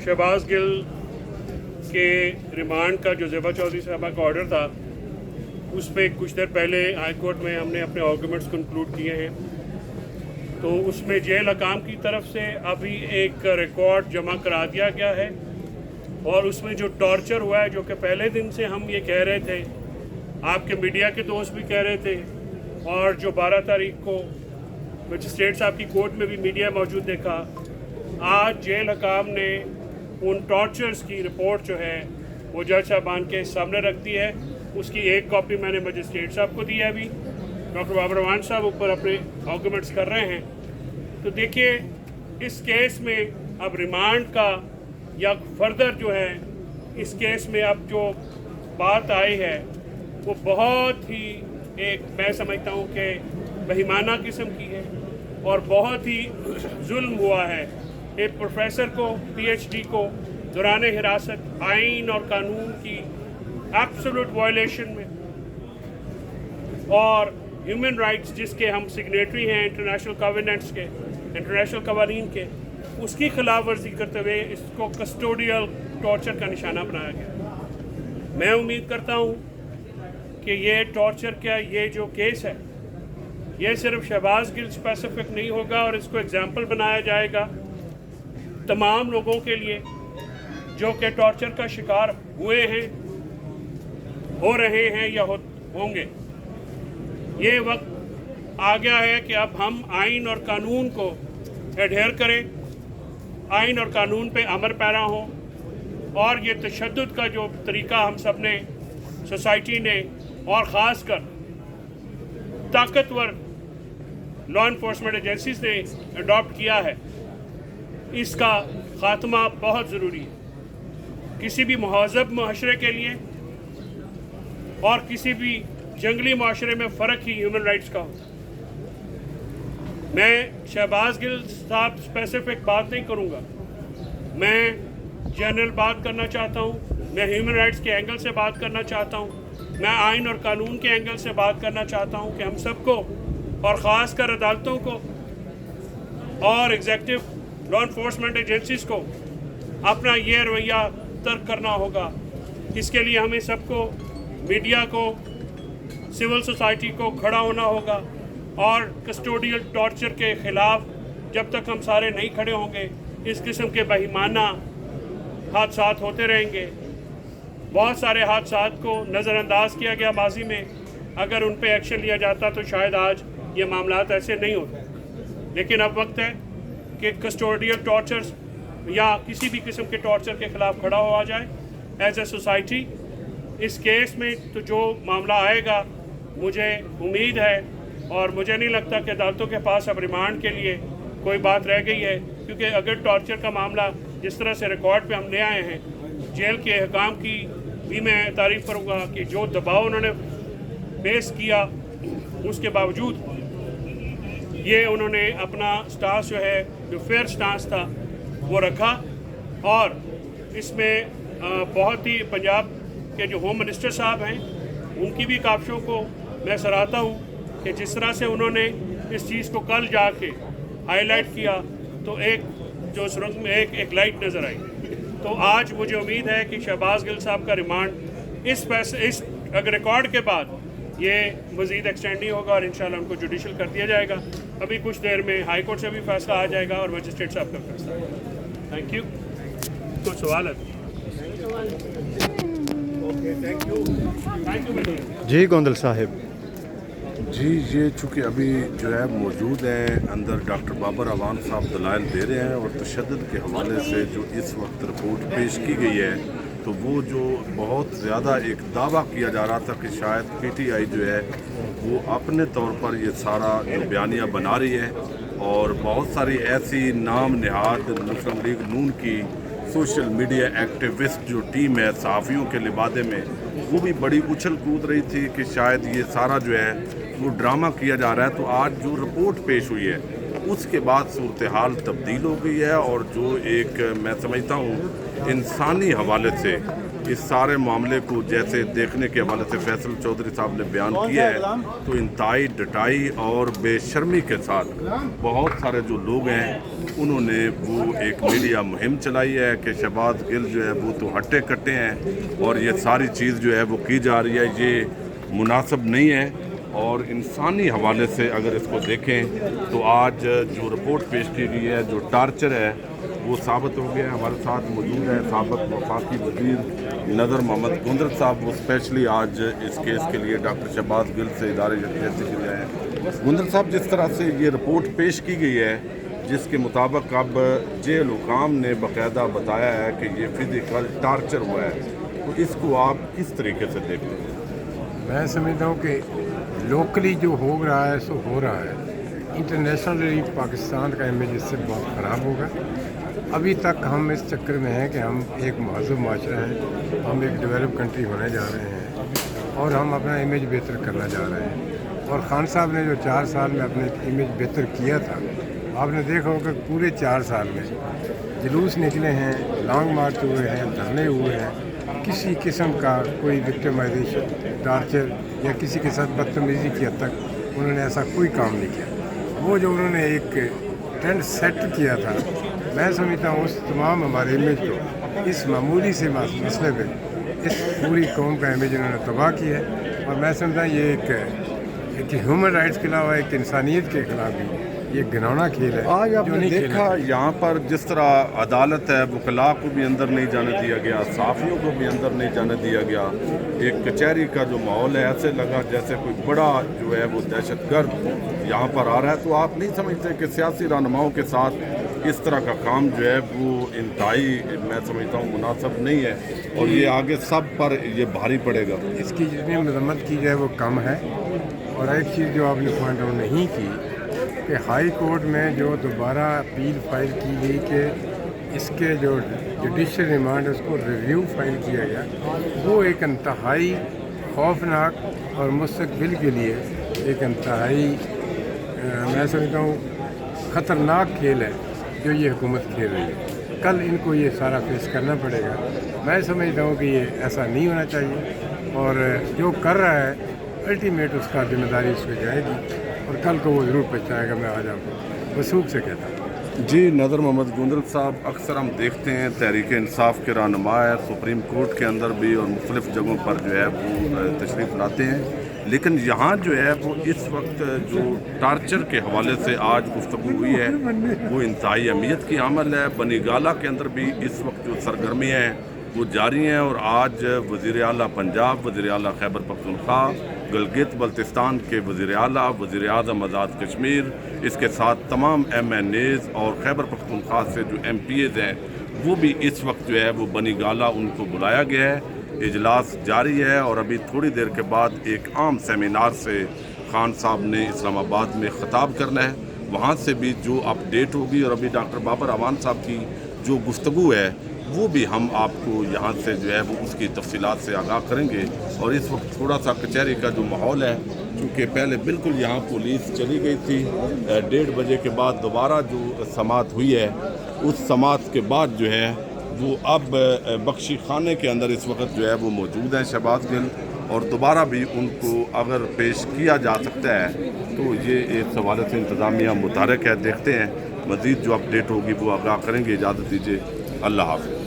शहबाज गिल के रिमांड का जो ज़ेबा चौधरी साहबा का ऑर्डर था उस पर कुछ देर पहले हाई कोर्ट में हमने अपने आर्गूमेंट्स कंक्लूड किए हैं। तो उसमें जेल हकाम की तरफ से अभी एक रिकॉर्ड जमा करा दिया गया है और उसमें जो टॉर्चर हुआ है, जो कि पहले दिन से हम ये कह रहे थे, आपके मीडिया के दोस्त भी कह रहे थे और जो 12 तारीख को मजिस्ट्रेट साहब की कोर्ट में भी मीडिया मौजूद देखा, आज जेल हकाम ने उन टॉर्चर्स की रिपोर्ट जो है वो जज साहबान के सामने रख दी है। उसकी एक कॉपी मैंने मजिस्ट्रेट साहब को दी है। अभी डॉक्टर बाबर रहमान साहब ऊपर अपने आर्गूमेंट्स कर रहे हैं। तो देखिए, इस केस में अब रिमांड का या फर्दर जो है इस केस में अब जो बात आई है वो बहुत ही एक मैं समझता हूँ कि बेईमाना किस्म की है और बहुत ही जुल्म हुआ है। एक प्रोफेसर को, पीएचडी को दौरान हिरासत आइन और कानून की एब्सोल्यूट वायलेशन में और ह्यूमन राइट्स जिसके हम सिग्नेटरी हैं इंटरनेशनल कवेनेंट्स के, इंटरनेशनल कवानीन के, उसकी खिलाफ वर्जी करते हुए इसको कस्टोडियल टॉर्चर का निशाना बनाया गया। मैं उम्मीद करता हूँ कि ये टॉर्चर क्या, ये जो केस है ये सिर्फ शहबाज गिल स्पेसिफिक नहीं होगा और इसको एग्जाम्पल बनाया जाएगा तमाम लोगों के लिए जो कि टॉर्चर का शिकार हुए हैं, हो रहे हैं या होंगे। ये वक्त आ गया है कि अब हम आइन और कानून को एडहेयर करें, आइन और कानून पे अमर पैरा हों और ये तशद्दुद का जो तरीका हम सब ने, सोसाइटी ने और ख़ास कर ताकतवर लॉ इन्फोर्समेंट एजेंसीज ने अडॉप्ट किया है, इसका ख़ात्मा बहुत ज़रूरी है किसी भी महज़ब मुआशरे के लिए और किसी भी जंगली मुआशरे में फ़र्क ही ह्यूमन राइट्स का होता है। मैं शहबाज गिल साहब स्पेसिफिक बात नहीं करूँगा, मैं जनरल बात करना चाहता हूँ, मैं ह्यूमन राइट्स के एंगल से बात करना चाहता हूँ, मैं आइन और कानून के एंगल से बात करना चाहता हूँ कि हम सबको और ख़ास कर अदालतों को और एग्जीक्यूटिव लॉ इन्फोर्समेंट एजेंसीज़ को अपना ये रवैया तर्क करना होगा। इसके लिए हमें सबको, मीडिया को, सिविल सोसाइटी को खड़ा होना होगा और कस्टोडियल टॉर्चर के ख़िलाफ़ जब तक हम सारे नहीं खड़े होंगे इस किस्म के बेईमाना हादसात होते रहेंगे। बहुत सारे हादसात को नज़रअंदाज किया गया माजी में, अगर उन पे एक्शन लिया जाता तो शायद आज ये मामलात ऐसे नहीं होते। लेकिन अब वक्त है कि कस्टोडियल टॉर्चर्स या किसी भी किस्म के टॉर्चर के ख़िलाफ़ खड़ा हुआ जाए एज ए सोसाइटी। इस केस में तो जो मामला आएगा, मुझे उम्मीद है और मुझे नहीं लगता कि अदालतों के पास अब रिमांड के लिए कोई बात रह गई है, क्योंकि अगर टॉर्चर का मामला जिस तरह से रिकॉर्ड पे हम ले आए हैं, जेल के अहकाम की भी मैं तारीफ़ करूँगा कि जो दबाव उन्होंने पेश किया उसके बावजूद ये उन्होंने अपना स्टांस जो है, जो फेयर स्टांस था वो रखा। और इसमें बहुत ही पंजाब के जो होम मिनिस्टर साहब हैं उनकी भी काविशों को मैं सराहता हूँ कि जिस तरह से उन्होंने इस चीज़ को कल जाके हाईलाइट किया तो एक जो सुरंग में एक लाइट नज़र आई। तो आज मुझे उम्मीद है कि शहबाज गिल साहब का रिमांड इस अगर रिकॉर्ड के बाद ये मज़ीद एक्सटेंड नहीं होगा और इंशाल्लाह उनको जुडिशल कर दिया जाएगा। अभी कुछ देर में हाई कोर्ट से भी फैसला आ जाएगा और मजिस्ट्रेट साहब का फैसला आएगा। Thank you. कुछ सवाल है? थैंक यू जी गोंदल साहब। जी, ये चूँकि अभी जो है मौजूद हैं अंदर डॉक्टर बाबर रहमान साहब दलाइल दे रहे हैं और तशद्दुद के हवाले से जो इस वक्त रिपोर्ट पेश की गई है, तो वो जो बहुत ज़्यादा एक दावा किया जा रहा था कि शायद पीटीआई जो है वो अपने तौर पर ये सारा जो बयानिया बना रही है और बहुत सारी ऐसी नाम नहाद मुस्लिम लीग नून की सोशल मीडिया एक्टिविस्ट जो टीम है सहाफ़ियों के लिबादे में, वो भी बड़ी उछल कूद रही थी कि शायद ये सारा जो है वो ड्रामा किया जा रहा है। तो आज जो रिपोर्ट पेश हुई है उसके बाद सूरत हाल तब्दील हो गई है और जो एक मैं समझता हूँ इंसानी हवाले से इस सारे मामले को जैसे देखने के हवाले से फैसल चौधरी साहब ने बयान किया है तो इंतहाई डटाई और बेशर्मी के साथ बहुत सारे जो लोग हैं उन्होंने वो एक मीडिया मुहिम चलाई है कि शहबाज गिल जो है वो तो हट्टे कट्टे हैं और ये सारी चीज़ जो है वो की जा रही है, ये मुनासिब नहीं है। और इंसानी हवाले से अगर इसको देखें तो आज जो रिपोर्ट पेश की गई है, जो टार्चर है वो साबित हो गया है। हमारे साथ मौजूद है साबिक वफाकी वज़ीर नज़र मोहम्मद गुंजर साहब, वो स्पेशली आज इस केस के लिए डॉक्टर शहबाज गिल से इदारे जैसे के लिए हैं। गुंजर साहब, जिस तरह से ये रिपोर्ट पेश की गई है जिसके मुताबिक अब जेल हुकाम ने बाकायदा बताया है कि ये फिजिकल टार्चर हुआ है, तो इसको आप किस तरीके से देखते हैं? मैं समझता हूँ कि लोकली जो हो रहा है सो हो रहा है, इंटरनेशनली पाकिस्तान का इमेज इससे बहुत ख़राब होगा। अभी तक हम इस चक्कर में हैं कि हम एक महज़ूब माशरा हैं, हम एक डेवलप कंट्री होने जा रहे हैं और हम अपना इमेज बेहतर करना जा रहे हैं। और खान साहब ने जो 4 साल में अपने इमेज बेहतर किया था, आपने देखा होगा पूरे 4 साल में जुलूस निकले हैं, लॉन्ग मार्च हुए हैं, धरने हुए हैं, किसी किस्म का कोई विक्टिमाइजेशन, टार्चर या किसी के साथ बदतमीज़ी की हद तक उन्होंने ऐसा कोई काम नहीं किया। वो जो उन्होंने एक ट्रेंड सेट किया था, मैं समझता हूँ उस तमाम हमारे इमेज को इस मामूली से मसले पे इस पूरी कौम का इमेज उन्होंने तबाह किया है। और मैं समझता हूँ ये एक ह्यूमन राइट्स के अलावा एक इंसानियत के खिलाफ भी ये घिनौना खेल है। आज आपने देखा यहाँ पर जिस तरह अदालत है, वकला को भी अंदर नहीं जाने दिया गया, साफियों को भी अंदर नहीं जाने दिया गया, एक कचहरी का जो माहौल है ऐसे लगा जैसे कोई बड़ा जो है वो दहशतगर्द यहाँ पर आ रहा है। तो आप नहीं समझते कि सियासी रहनुमाओं के साथ इस तरह का काम जो है वो इंतहाई मैं समझता हूँ मुनासिब नहीं है और ये आगे सब पर ये भारी पड़ेगा? इसकी जितनी मजम्मत की जाए वो कम है। और एक चीज़ जो आपने पॉइंट आउट नहीं की कि हाई कोर्ट में जो दोबारा अपील फाइल की गई कि इसके जो जुडिशल रिमांड है उसको रिव्यू फाइल किया गया, वो एक इंतहाई खौफनाक और मुस्तकबिल के लिए एक इंतहाई मैं समझता हूँ ख़तरनाक खेल है जो ये हुकूमत खेल रही है। कल इनको ये सारा फेस करना पड़ेगा। मैं समझता हूँ कि ये ऐसा नहीं होना चाहिए और जो कर रहा है अल्टीमेट उसका जिम्मेदारी उस पर जाएगी और कल को वो ज़रूर पछताएगा। मैं आज आपको वसूख से कहता हूँ। जी, नज़र मोहम्मद गुंजर साहब, अक्सर हम देखते हैं तहरीक इंसाफ के रहनुमा है, सुप्रीम कोर्ट के अंदर भी और मुख्तलिफ़ जगहों पर जो है वो तशरीफ़ लाते हैं, लेकिन यहाँ जो है वो इस वक्त जो टार्चर के हवाले से आज गुफ्तगू हुई है वो इंतहाई अहमियत की अमल है। बनी गाला के अंदर भी इस वक्त जो सरगर्मियाँ हैं वो जारी हैं और आज वज़ीर आला पंजाब, वज़ीर आला खैबर पख्तूनख्वा, गिलगित बल्तिस्तान के वज़ीर आला, वज़ीर आज़म आज़ाद कश्मीर, इसके साथ तमाम MNAs और खैबर पख्तूनख्वा से जो MPAs हैं वो भी इस वक्त जो है वो बनी गाला उनको बुलाया गया है। इजलास जारी है और अभी थोड़ी देर के बाद एक आम सेमिनार से खान साहब ने इस्लामाबाद में ख़िताब करना है, वहाँ से भी जो अपडेट होगी और अभी डॉक्टर बाबर अवान साहब की जो गुफ्तगू है वो भी हम आपको यहाँ से जो है वो उसकी तफसीलात से आगाह करेंगे। और इस वक्त थोड़ा सा कचहरी का जो माहौल है, क्योंकि पहले बिल्कुल यहाँ पुलिस चली गई थी, 1:30 बजे के बाद दोबारा जो समात हुई है उस समात के बाद जो है वो अब बख्शी खाने के अंदर इस वक्त जो है वो मौजूद हैं शहबाज गिल, और दोबारा भी उनको अगर पेश किया जा सकता है तो ये इस हवाले से इंतज़ामिया मुतहरक है। देखते हैं मज़ीद जो अपडेट होगी वो आगाह करेंगे। इजाज़त दीजिए, अल्लाह हाफ़िज़।